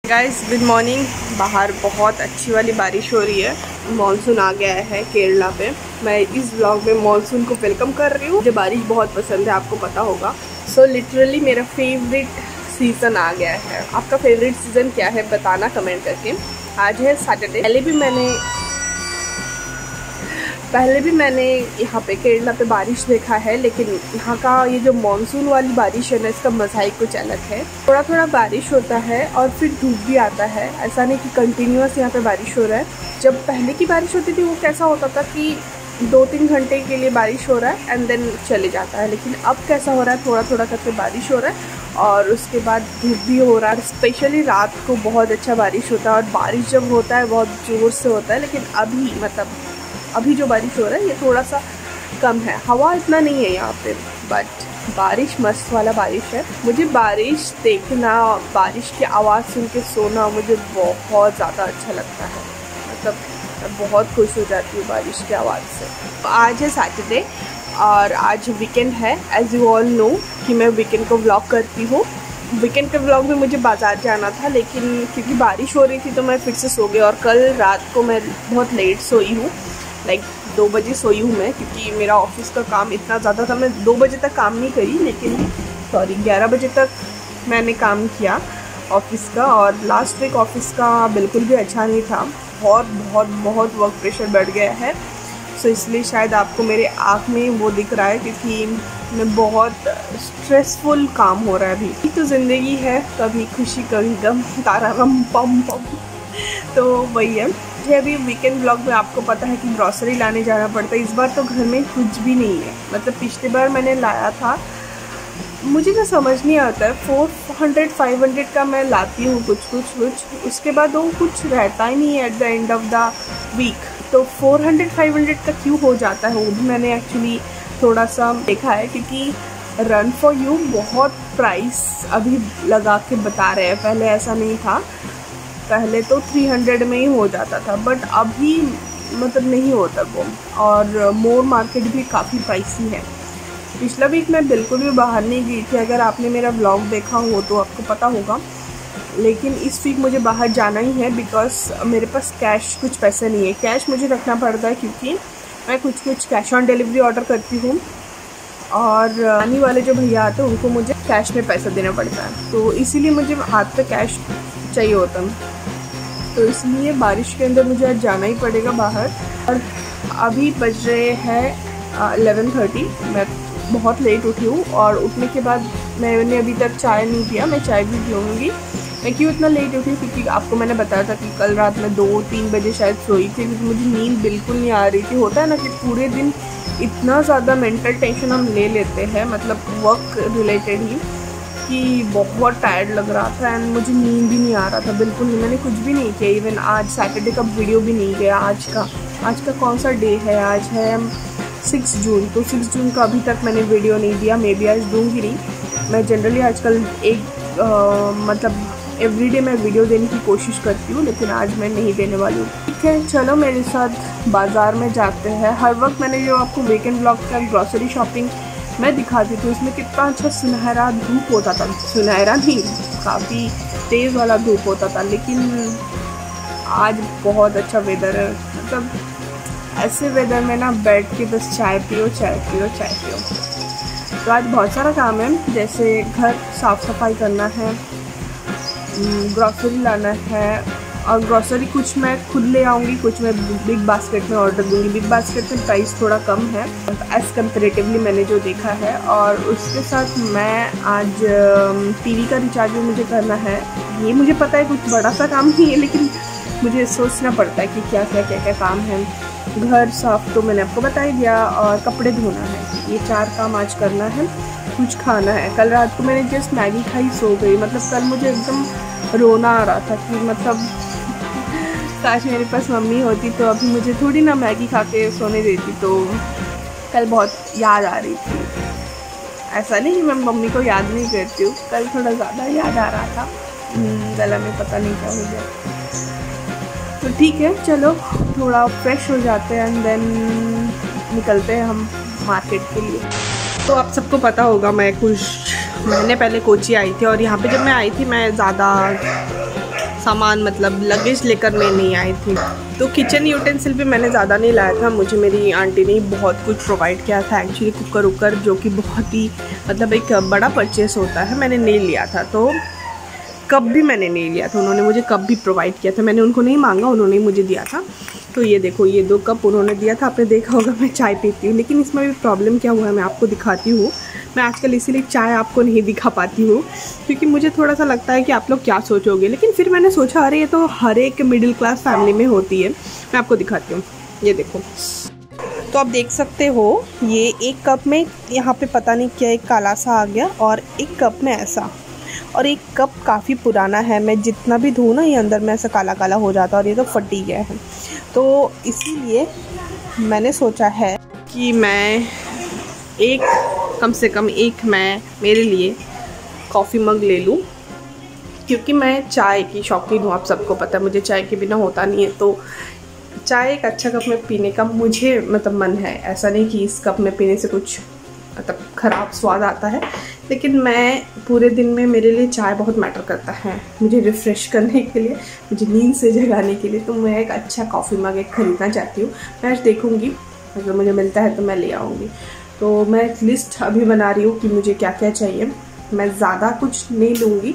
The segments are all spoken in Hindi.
Guys good morning. बाहर बहुत अच्छी वाली बारिश हो रही है। मॉनसून आ गया है केरला पे। मैं इस व्लॉग में मॉनसून को वेलकम कर रही हूँ। मुझे बारिश बहुत पसंद है, आपको पता होगा। सो लिटरली मेरा फेवरेट सीज़न आ गया है। आपका फेवरेट सीज़न क्या है बताना कमेंट करके। आज है सैटरडे। पहले भी मैंने यहाँ पे केरला पे बारिश देखा है, लेकिन यहाँ का ये जो मॉनसून वाली बारिश है ना, इसका मज़ा ही कुछ अलग है। थोड़ा थोड़ा बारिश होता है और फिर धूप भी आता है। ऐसा नहीं कि कंटिन्यूअस यहाँ पे बारिश हो रहा है। जब पहले की बारिश होती थी वो कैसा होता था कि 2-3 घंटे के लिए बारिश हो रहा है एंड देन चले जाता है। लेकिन अब कैसा हो रहा है, थोड़ा थोड़ा करके बारिश हो रहा है और उसके बाद धूप भी हो रहा है। स्पेशली रात को बहुत अच्छा बारिश होता है और बारिश जब होता है बहुत ज़ोर से होता है। लेकिन अभी जो बारिश हो रहा है ये थोड़ा सा कम है। हवा इतना नहीं है यहाँ पे, बट बारिश मस्त वाला बारिश है। मुझे बारिश देखना, बारिश की आवाज़ सुन के सोना मुझे बहुत ज़्यादा अच्छा लगता है। मतलब मैं बहुत खुश हो जाती हूँ बारिश की आवाज़ से। आज है सैटरडे और आज वीकेंड है। एज यू ऑल नो कि मैं वीकेंड को व्लॉग करती हूँ। वीकेंड के व्लॉग में मुझे बाज़ार जाना था, लेकिन क्योंकि बारिश हो रही थी तो मैं फिर से सो गई। और कल रात को मैं बहुत लेट सोई हूँ, लाइक 2 बजे सोई हूँ मैं, क्योंकि मेरा ऑफिस का काम इतना ज़्यादा था। मैं 2 बजे तक काम नहीं करी, लेकिन 11 बजे तक मैंने काम किया ऑफिस का। और लास्ट वीक ऑफिस का बिल्कुल भी अच्छा नहीं था। बहुत वर्क प्रेशर बढ़ गया है। सो इसलिए शायद आपको मेरे आँख में वो दिख रहा है, क्योंकि मैं बहुत स्ट्रेसफुल काम हो रहा है अभी। तो ज़िंदगी है, कभी खुशी कभी गम, तारारम पम पम। तो वही है। अभी वीकेंड ब्लॉग में आपको पता है कि ग्रॉसरी लाने जाना पड़ता है। इस बार तो घर में कुछ भी नहीं है। मतलब पिछली बार मैंने लाया था, मुझे ना समझ नहीं आता है, 400-500 का मैं लाती हूँ कुछ, उसके बाद वो कुछ रहता ही नहीं है at the end of the week. तो 400-500 का क्यों हो जाता है, वो भी मैंने एक्चुअली थोड़ा सा देखा है, क्योंकि रन फॉर यू बहुत प्राइस अभी लगा के बता रहे हैं। पहले ऐसा नहीं था, पहले तो 300 में ही हो जाता था, बट अभी मतलब नहीं होता वो। और मोर मार्केट भी काफ़ी प्राइसी है। पिछला वीक मैं बिल्कुल भी बाहर नहीं गई थी। अगर आपने मेरा व्लॉग देखा हो तो आपको पता होगा। लेकिन इस वीक मुझे बाहर जाना ही है, बिकॉज मेरे पास कैश कुछ पैसे नहीं है। कैश मुझे रखना पड़ता है, क्योंकि मैं कुछ कैश ऑन डिलीवरी ऑर्डर करती हूँ और आने वाले जो भैया आते हैं उनको मुझे कैश में पैसा देना पड़ता है। तो इसीलिए मुझे हाथ पे कैश चाहिए होता है। तो इसलिए बारिश के अंदर मुझे आज जाना ही पड़ेगा बाहर। और अभी बज रहे हैं 11:30। मैं बहुत लेट उठी हूँ और उठने के बाद मैंने अभी तक चाय नहीं पिया। मैं चाय भी पीऊँगी। मैं क्यों इतना लेट उठी, क्योंकि आपको मैंने बताया था कि कल रात में 2-3 बजे शायद सोई थी, क्योंकि मुझे नींद बिल्कुल नहीं आ रही थी। होता है ना कि पूरे दिन इतना ज़्यादा मेंटल टेंशन हम ले लेते हैं, मतलब वर्क रिलेटेड ही, कि बहुत टायर्ड लग रहा था एंड मुझे नींद भी नहीं आ रहा था बिल्कुल नहीं। मैंने कुछ भी नहीं किया। इवन आज सैटरडे का वीडियो भी नहीं गया। आज का कौन सा डे है? आज है 6 जून। तो 6 जून का अभी तक मैंने वीडियो नहीं दिया। मे बी आज दूँगी नहीं। मैं जनरली आजकल मतलब एवरीडे मैं वीडियो देने की कोशिश करती हूँ, लेकिन आज मैं नहीं देने वाली हूँ। ठीक है, चलो मेरे साथ बाज़ार में जाते हैं। हर वक्त मैंने जो आपको वीकेंड ब्लॉग का ग्रॉसरी शॉपिंग मैं दिखाती थी, उसमें कितना अच्छा सुनहरा धूप होता था। सुनहरा नहीं, काफ़ी तेज़ वाला धूप होता था। लेकिन आज बहुत अच्छा वेदर है। मतलब ऐसे वेदर में ना बैठ के बस चाय पियो। तो आज बहुत सारा काम है, जैसे घर साफ़ सफाई करना है, ग्रॉसरी लाना है। और ग्रॉसरी कुछ मैं खुद ले आऊँगी, कुछ मैं बिग बास्केट में ऑर्डर दूँगी। बिग बास्केट में प्राइस थोड़ा कम है एज़ कम्पेरेटिवली मैंने जो देखा है। और उसके साथ मैं आज टीवी का रिचार्ज भी मुझे करना है। ये मुझे पता है कुछ बड़ा सा काम नहीं है, लेकिन मुझे सोचना पड़ता है कि क्या काम है। घर साफ़ तो मैंने आपको बता ही दिया, और कपड़े धोना है। ये 4 काम आज करना है। कुछ खाना है। कल रात को मैंने जस्ट मैगी खाई, सो गई। मतलब कल मुझे एकदम रोना आ रहा था कि मतलब काश मेरे पास मम्मी होती तो अभी मुझे थोड़ी ना मैगी खा के सोने देती। तो कल बहुत याद आ रही थी। ऐसा नहीं कि मैं मम्मी को याद नहीं करती हूँ, कल थोड़ा ज़्यादा याद आ रहा था। गला में पता नहीं क्या हो गया। तो ठीक है, चलो थोड़ा फ्रेश हो जाते हैं एंड देन निकलते हैं हम मार्केट के लिए। तो आप सबको पता होगा, मैं कुछ महीने पहले कोची आई थी और यहाँ पे जब मैं आई थी मैं ज़्यादा सामान मतलब लगेज लेकर मैं नहीं आई थी। तो किचन यूटेंसिल भी मैंने ज़्यादा नहीं लाया था, मुझे मेरी आंटी ने बहुत कुछ प्रोवाइड किया था एक्चुअली। कुकर उकर जो कि बहुत ही मतलब एक बड़ा परचेस होता है, मैंने नहीं लिया था। तो कप भी मैंने नहीं लिया था, उन्होंने मुझे कप भी प्रोवाइड किया था, मैंने उनको नहीं मांगा, उन्होंने ही मुझे दिया था। तो ये देखो, ये 2 कप उन्होंने दिया था। आपने देखा होगा मैं चाय पीती हूँ, लेकिन इसमें भी प्रॉब्लम क्या हुआ है मैं आपको दिखाती हूँ। मैं आजकल इसीलिए चाय आपको नहीं दिखा पाती हूँ, क्योंकि मुझे थोड़ा सा लगता है कि आप लोग क्या सोचोगे। लेकिन फिर मैंने सोचा अरे ये तो हर एक मिडिल क्लास फैमिली में होती है। मैं आपको दिखाती हूँ, ये देखो। तो आप देख सकते हो, ये एक कप में यहाँ पे पता नहीं क्या एक काला सा आ गया, और एक कप में ऐसा, और एक कप काफ़ी पुराना है। मैं जितना भी धोऊँ ना, ये अंदर में ऐसा काला काला हो जाता है, और ये तो फट ही गया है। तो इसीलिए मैंने सोचा है कि मैं कम से कम एक मैं मेरे लिए कॉफ़ी मग ले लूँ, क्योंकि मैं चाय की शौकीन हूँ। आप सबको पता है मुझे चाय के बिना होता नहीं है। तो चाय एक अच्छा कप में पीने का मुझे मतलब मन है। ऐसा नहीं कि इस कप में पीने से कुछ मतलब ख़राब स्वाद आता है, लेकिन मैं पूरे दिन में मेरे लिए चाय बहुत मैटर करता है। मुझे रिफ़्रेश करने के लिए, मुझे नींद से जगाने के लिए, तो मैं एक अच्छा कॉफ़ी मग एक ख़रीदना चाहती हूँ। मैं आज देखूँगी, अगर मुझे मिलता है तो मैं ले आऊँगी। तो मैं एक लिस्ट अभी बना रही हूँ कि मुझे क्या क्या चाहिए। मैं ज़्यादा कुछ नहीं लूँगी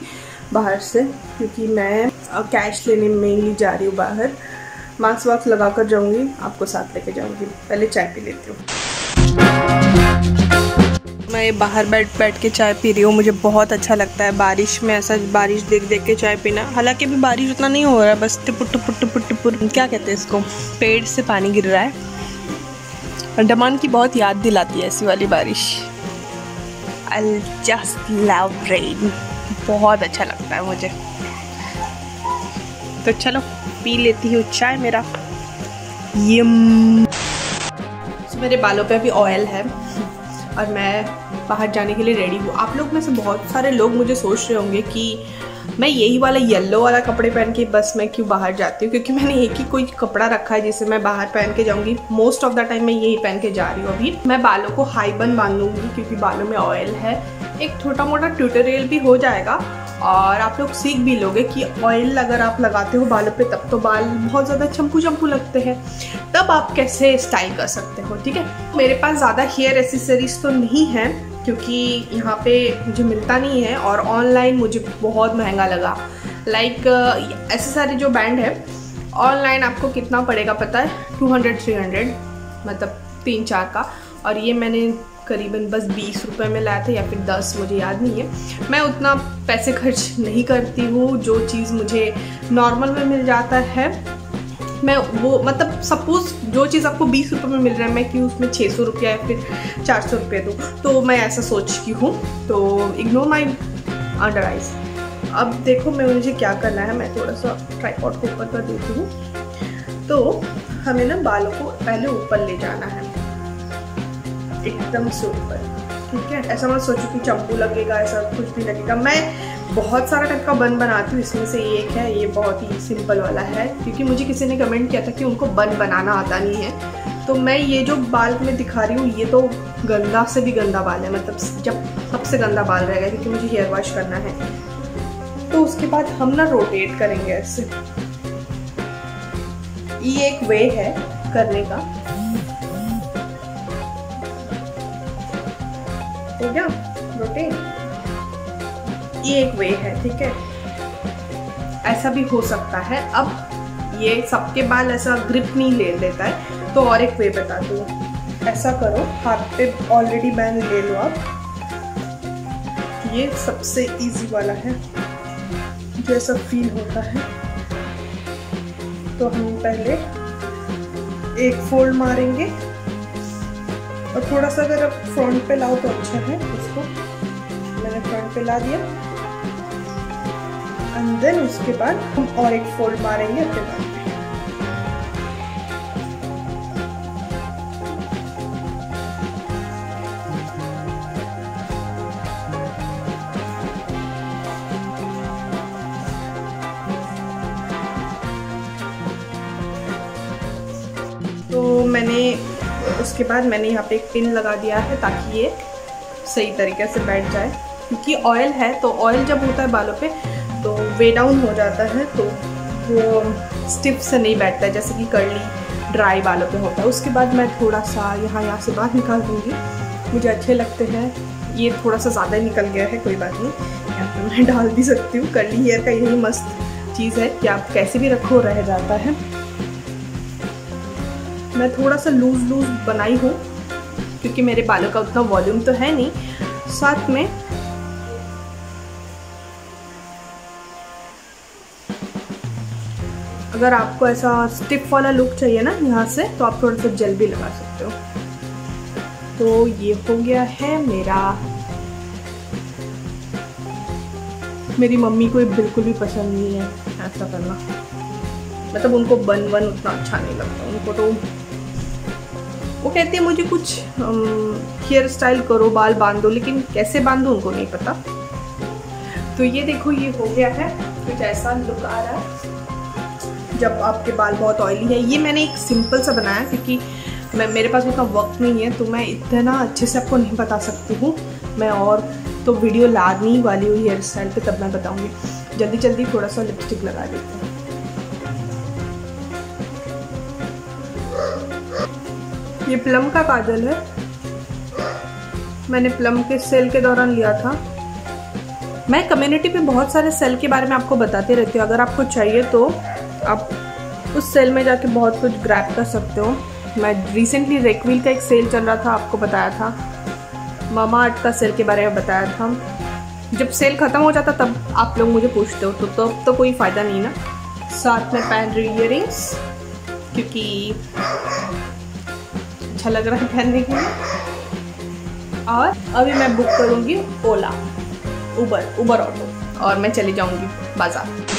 बाहर से, क्योंकि मैं कैश लेने मेनली जा रही हूँ बाहर। मास्क वास्क लगा कर जाऊँगी, आपको साथ लेके जाऊँगी। पहले चाय पी लेती हूँ। मैं बाहर बैठ के चाय पी रही हूँ, मुझे बहुत अच्छा लगता है बारिश में ऐसा बारिश देख देख के चाय पीना। हालांकि अभी बारिश उतना नहीं हो रहा है, बस टिपुर टिपुर टिपुर टिपुर क्या कहते हैं इसको, पेड़ से पानी गिर रहा है। अंडमान की बहुत याद दिलाती है ऐसी वाली बारिश। आई जस्ट लव रेन, बहुत अच्छा लगता है मुझे। तो चलो पी लेती हूँ चाय मेरा। यम। मेरे बालों पे अभी ऑयल है और मैं बाहर जाने के लिए रेडी हूँ। आप लोग में से बहुत सारे लोग मुझे सोच रहे होंगे कि मैं यही वाला येलो वाला कपड़े पहन के बस मैं क्यों बाहर जाती हूँ, क्योंकि मैंने एक ही कोई कपड़ा रखा है जिसे मैं बाहर पहन के जाऊँगी। मोस्ट ऑफ द टाइम मैं यही पहन के जा रही हूँ। अभी मैं बालों को हाई बन बांधूंगी क्योंकि बालों में ऑयल है। एक छोटा मोटा ट्यूटोरियल भी हो जाएगा और आप लोग सीख भी लोगे कि ऑयल अगर आप लगाते हो बालों पे तब तो बाल बहुत ज़्यादा चंपू चंपू लगते हैं, तब आप कैसे स्टाइल कर सकते हो। ठीक है, मेरे पास ज़्यादा हेयर एसेसरीज तो नहीं है क्योंकि यहाँ पे मुझे मिलता नहीं है, और ऑनलाइन मुझे बहुत महंगा लगा। लाइक ऐसे सारे जो बैंड है ऑनलाइन आपको कितना पड़ेगा पता है, 200-300 मतलब 3-4 का, और ये मैंने करीबन बस 20 रुपये में लाया था या फिर 10, मुझे याद नहीं है। मैं उतना पैसे खर्च नहीं करती हूँ। जो चीज़ मुझे नॉर्मल में मिल जाता है मैं वो मतलब सपोज जो चीज़ आपको 20 रुपये में मिल रहा है मैं क्यों उसमें 600 रुपया या फिर 400 रुपये दूँ, तो मैं ऐसा सोचती हूँ। तो इग्नोर माई अंडर आइज। अब देखो मुझे क्या करना है, मैं थोड़ा सा ट्राइपॉड को ऊपर कर देती हूँ। तो हमें ना बालों को पहले ऊपर ले जाना है, एकदम से ऊपर। ठीक है, ऐसा मत सोचो कि चंपू लगेगा, ऐसा कुछ भी लगेगा। मैं बहुत सारा टाइप का बन बनाती हूँ, इसमें से ये एक है, ये बहुत ही सिंपल वाला है, क्योंकि मुझे किसी ने कमेंट किया था कि उनको बन बनाना आता नहीं है। तो मैं ये जो बाल में दिखा रही हूँ ये तो गंदा से भी गंदा बाल है, मतलब जब सबसे गंदा बाल रहेगा, क्योंकि मुझे हेयर वॉश करना है। तो उसके बाद हम ना रोटेट करेंगे ऐसे। ये एक वे है करने का, हो गया रोटेट। ये एक वे है, ठीक है, ऐसा भी हो सकता है। अब ये सबके बाल ऐसा ग्रिप नहीं ले लेता है, तो और एक वे बता दूँ। ऐसा करो, हाथ पे ऑलरेडी बैंड ले लो आप। ये सबसे इजी वाला है, जैसा फील होता है। तो हम पहले एक फोल्ड मारेंगे, और थोड़ा सा अगर आप फ्रंट पे लाओ तो अच्छा है। उसको मैंने फ्रंट पे ला दिया, एंड देन उसके बाद हम और एक फोल्ड मारेंगे अपने बाल पे। तो मैंने उसके बाद मैंने यहाँ पे एक पिन लगा दिया है ताकि ये सही तरीके से बैठ जाए, क्योंकि ऑयल है। तो ऑयल जब होता है बालों पे तो वे डाउन हो जाता है तो वो स्टिफ से नहीं बैठता है जैसे कि कर्ली ड्राई बालों पे होता है। उसके बाद मैं थोड़ा सा यहाँ से बाहर निकाल दूँगी, मुझे अच्छे लगते हैं। ये थोड़ा सा ज़्यादा निकल गया है, कोई बात नहीं, यहाँ पर मैं डाल भी सकती हूँ। कर्ली हेयर का यही मस्त चीज़ है कि आप कैसे भी रखो रह जाता है। मैं थोड़ा सा लूज बनाई हूँ क्योंकि मेरे बालों का उतना वॉल्यूम तो है नहीं। साथ में अगर आपको ऐसा स्टिफ वाला लुक चाहिए ना यहाँ से, तो आप थोड़ा सा जेल भी लगा सकते हो। तो ये हो गया है मेरा। मेरी मम्मी को बिल्कुल भी पसंद नहीं है ऐसा करना, मतलब उनको बन उतना अच्छा नहीं लगता उनको। तो वो कहती है मुझे कुछ हेयर स्टाइल करो, बाल बांध दो, लेकिन कैसे बांधो उनको नहीं पता। तो ये देखो, ये हो गया है, कुछ ऐसा लुक आ रहा है जब आपके बाल बहुत ऑयली है। ये मैंने एक सिंपल सा बनाया क्योंकि मेरे पास उतना वक्त नहीं है, तो मैं इतना अच्छे से आपको नहीं बता सकती हूँ। मैं और तो वीडियो लानी वाली हूँ हेयर स्टाइल पे, तब मैं बताऊँगी। जल्दी थोड़ा सा लिपस्टिक लगा देते हैं। ये प्लम का काजल है, मैंने प्लम के सेल के दौरान लिया था। मैं कम्युनिटी पे बहुत सारे सेल के बारे में आपको बताते रहती हूँ, अगर आपको चाहिए तो आप उस सेल में जाके बहुत कुछ ग्रैब कर सकते हो। मैं रिसेंटली रेकविल का एक सेल चल रहा था, आपको बताया था। मामा अर्थ का सेल के बारे में बताया था। जब सेल ख़त्म हो जाता तब आप लोग मुझे पूछते हो, तो तब तो कोई फ़ायदा नहीं ना। साथ में पहन रही इयररिंग्स क्योंकि अच्छा लग रहा है पहनने के लिए। और अभी मैं बुक करूँगी ओला, उबर ऑटो, और मैं चली जाऊँगी बाज़ार।